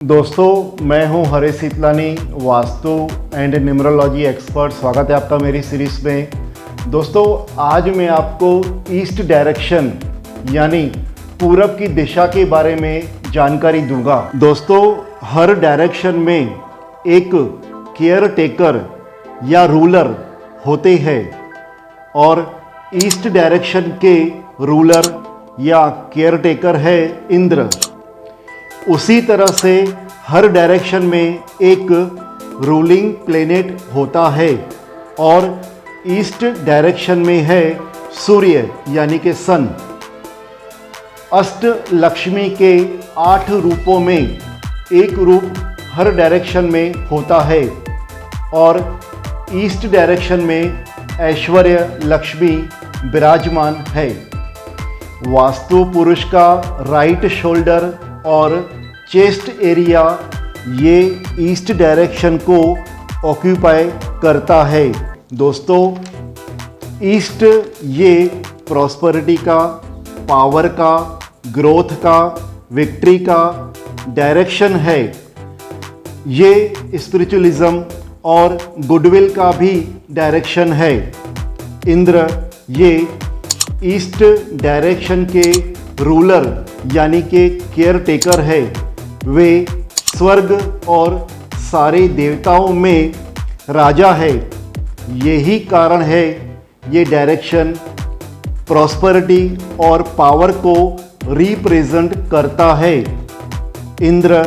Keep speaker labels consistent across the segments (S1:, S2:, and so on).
S1: दोस्तों, मैं हूं Harish Sitlani, Vastu and numerology expert. स्वागत है आपका मेरी सीरीज़ में। दोस्तों, आज मैं आपको ईस्ट डायरेक्शन यानी पूरब की दिशा के बारे में जानकारी दूंगा। दोस्तों, हर डायरेक्शन में एक केयर टेकर या रूलर होते हैं और ईस्ट डायरेक्शन के रूलर या केयर टेकर है इंद्र। उसी तरह से हर डायरेक्शन में एक रूलिंग प्लेनेट होता है और ईस्ट डायरेक्शन में है सूर्य यानी कि सन। अष्ट लक्ष्मी के 8 रूपों में एक रूप हर डायरेक्शन में होता है और ईस्ट डायरेक्शन में ऐश्वर्य लक्ष्मी विराजमान है। वास्तु पुरुष का राइट शोल्डर और चेस्ट एरिया ये ईस्ट डायरेक्शन को ऑक्यूपाई करता है। दोस्तों, ईस्ट ये प्रॉस्पेरिटी का, पावर का, ग्रोथ का, विक्ट्री का डायरेक्शन है। ये स्पिरिचुअलिज्म और गुडविल का भी डायरेक्शन है। इंद्र ये ईस्ट डायरेक्शन के रूलर यानी कि केयर टेकर है। वे स्वर्ग और सारे देवताओं में राजा है। यही कारण है ये डायरेक्शन प्रॉस्पेरिटी और पावर को रिप्रेजेंट करता है। इंद्र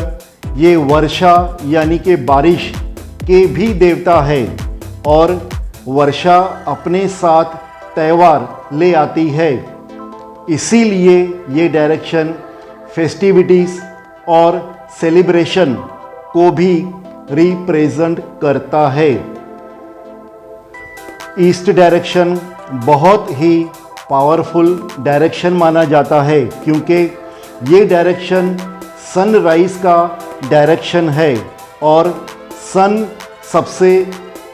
S1: ये वर्षा यानी कि बारिश के भी देवता है और वर्षा अपने साथ त्यौहार ले आती है। इसीलिए ये डायरेक्शन फेस्टिविटीज़ और सेलिब्रेशन को भी रिप्रेजेंट करता है। ईस्ट डायरेक्शन बहुत ही पावरफुल डायरेक्शन माना जाता है क्योंकि ये डायरेक्शन सनराइज का डायरेक्शन है और सन सबसे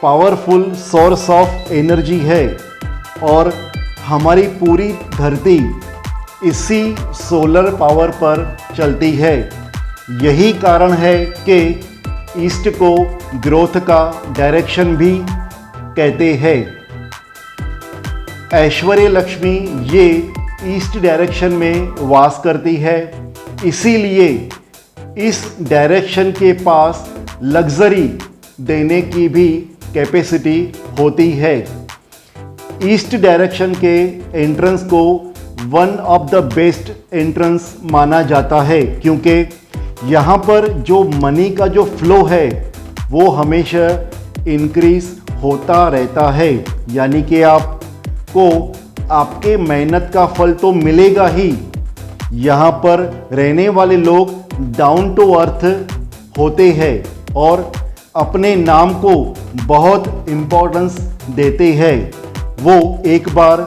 S1: पावरफुल सोर्स ऑफ एनर्जी है और हमारी पूरी धरती इसी सोलर पावर पर चलती है। यही कारण है कि ईस्ट को ग्रोथ का डायरेक्शन भी कहते हैं। ऐश्वर्य लक्ष्मी ये ईस्ट डायरेक्शन में वास करती है, इसीलिए इस डायरेक्शन के पास लग्जरी देने की भी कैपेसिटी होती है। ईस्ट डायरेक्शन के एंट्रेंस को one of the best entrance माना जाता है क्योंकि यहाँ पर जो मनी का जो फ्लो है वो हमेशा इंक्रीज होता रहता है। यानी कि आपको आपके मेहनत का फल तो मिलेगा ही। यहाँ पर रहने वाले लोग डाउन टू अर्थ होते हैं और अपने नाम को बहुत इम्पोर्टेंस देते हैं। वो एक बार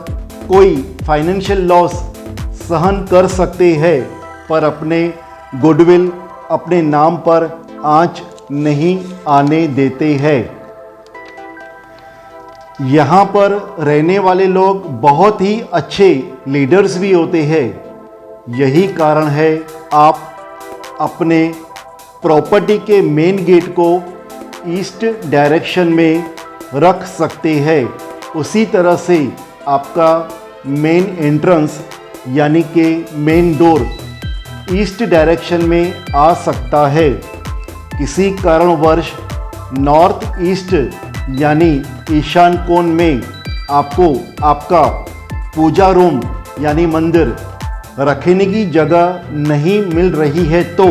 S1: कोई फाइनेंशियल लॉस सहन कर सकते हैं पर अपने गुडविल, अपने नाम पर आंच नहीं आने देते हैं। यहाँ पर रहने वाले लोग बहुत ही अच्छे लीडर्स भी होते हैं। यही कारण है आप अपने प्रॉपर्टी के मेन गेट को ईस्ट डायरेक्शन में रख सकते हैं। उसी तरह से आपका मेन एंट्रेंस यानी कि मेन डोर ईस्ट डायरेक्शन में आ सकता है। किसी कारणवश नॉर्थ ईस्ट यानी ईशान कोण में आपको आपका पूजा रूम यानी मंदिर रखने की जगह नहीं मिल रही है तो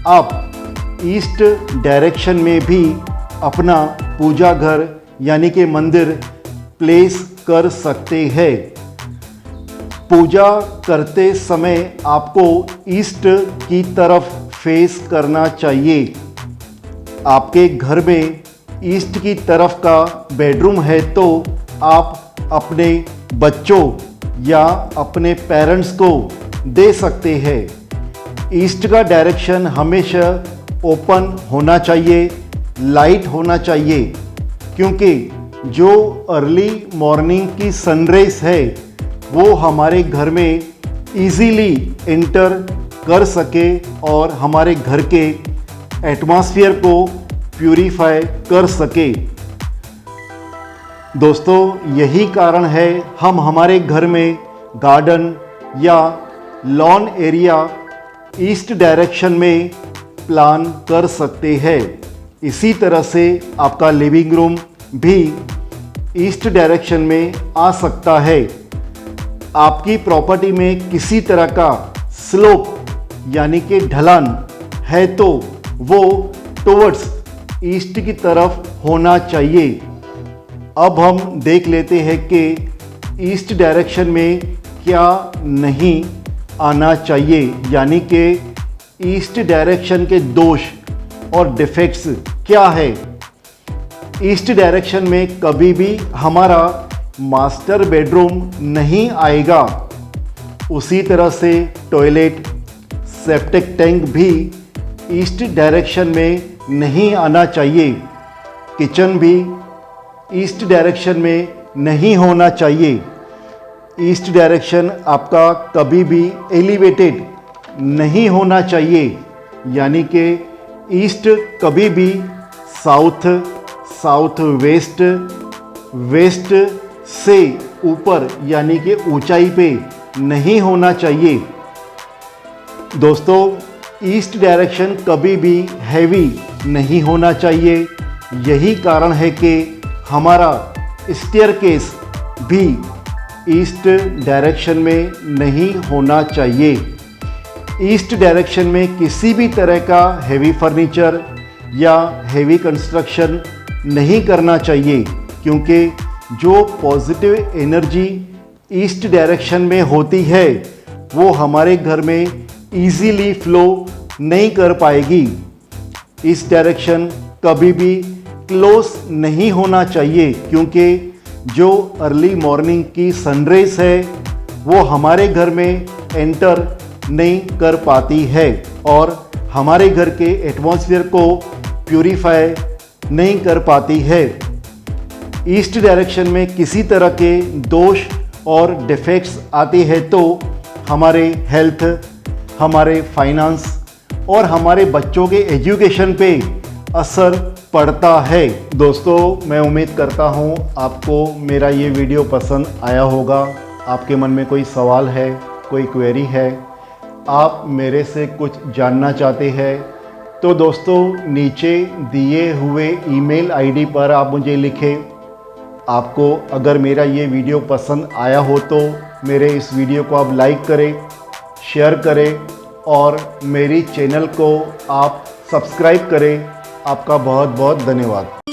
S1: आप ईस्ट डायरेक्शन में भी अपना पूजा घर यानी कि मंदिर प्लेस कर सकते हैं। पूजा करते समय आपको ईस्ट की तरफ फेस करना चाहिए। आपके घर में ईस्ट की तरफ का बेडरूम है तो आप अपने बच्चों या अपने पेरेंट्स को दे सकते हैं। ईस्ट का डायरेक्शन हमेशा ओपन होना चाहिए, लाइट होना चाहिए क्योंकि जो अर्ली मॉर्निंग की सनराइज है वो हमारे घर में इजीली एंटर कर सके और हमारे घर के एटमॉस्फेयर को प्यूरिफाई कर सके। दोस्तों, यही कारण है हम हमारे घर में गार्डन या लॉन एरिया ईस्ट डायरेक्शन में प्लान कर सकते हैं। इसी तरह से आपका लिविंग रूम भी ईस्ट डायरेक्शन में आ सकता है। आपकी प्रॉपर्टी में किसी तरह का स्लोप यानी कि ढलान है तो वो टुवर्ड्स ईस्ट की तरफ होना चाहिए। अब हम देख लेते हैं कि ईस्ट डायरेक्शन में क्या नहीं आना चाहिए, यानी कि ईस्ट डायरेक्शन के दोष और डिफेक्ट्स क्या है। ईस्ट डायरेक्शन में कभी भी हमारा मास्टर बेडरूम नहीं आएगा। उसी तरह से टॉयलेट, सेप्टिक टैंक भी ईस्ट डायरेक्शन में नहीं आना चाहिए। किचन भी ईस्ट डायरेक्शन में नहीं होना चाहिए। ईस्ट डायरेक्शन आपका कभी भी एलिवेटेड नहीं होना चाहिए, यानी कि ईस्ट कभी भी साउथ, साउथ वेस्ट, वेस्ट से ऊपर यानी कि ऊंचाई पे नहीं होना चाहिए। दोस्तों, ईस्ट डायरेक्शन कभी भी हैवी नहीं होना चाहिए। यही कारण है कि हमारा स्टेयरकेस भी ईस्ट डायरेक्शन में नहीं होना चाहिए। ईस्ट डायरेक्शन में किसी भी तरह का हैवी फर्नीचर या हैवी कंस्ट्रक्शन नहीं करना चाहिए, क्योंकि जो पॉजिटिव एनर्जी ईस्ट डायरेक्शन में होती है वो हमारे घर में इजीली फ्लो नहीं कर पाएगी। इस डायरेक्शन कभी भी क्लोज नहीं होना चाहिए, क्योंकि जो अर्ली मॉर्निंग की सनराइज है वो हमारे घर में एंटर नहीं कर पाती है और हमारे घर के एटमॉस्फेयर को प्यूरिफाई नहीं कर पाती है। ईस्ट डायरेक्शन में किसी तरह के दोष और डिफेक्ट्स आते हैं तो हमारे हेल्थ, हमारे फाइनेंस और हमारे बच्चों के एजुकेशन पे असर पड़ता है। दोस्तों, मैं उम्मीद करता हूँ आपको मेरा ये वीडियो पसंद आया होगा। आपके मन में कोई सवाल है, कोई क्वेरी है, आप मेरे से कुछ जानना चाहते हैं तो दोस्तों नीचे दिए हुए ईमेल आईडी पर आप मुझे लिखें। आपको अगर मेरा ये वीडियो पसंद आया हो तो मेरे इस वीडियो को आप लाइक करें, शेयर करें और मेरी चैनल को आप सब्सक्राइब करें। आपका बहुत बहुत धन्यवाद।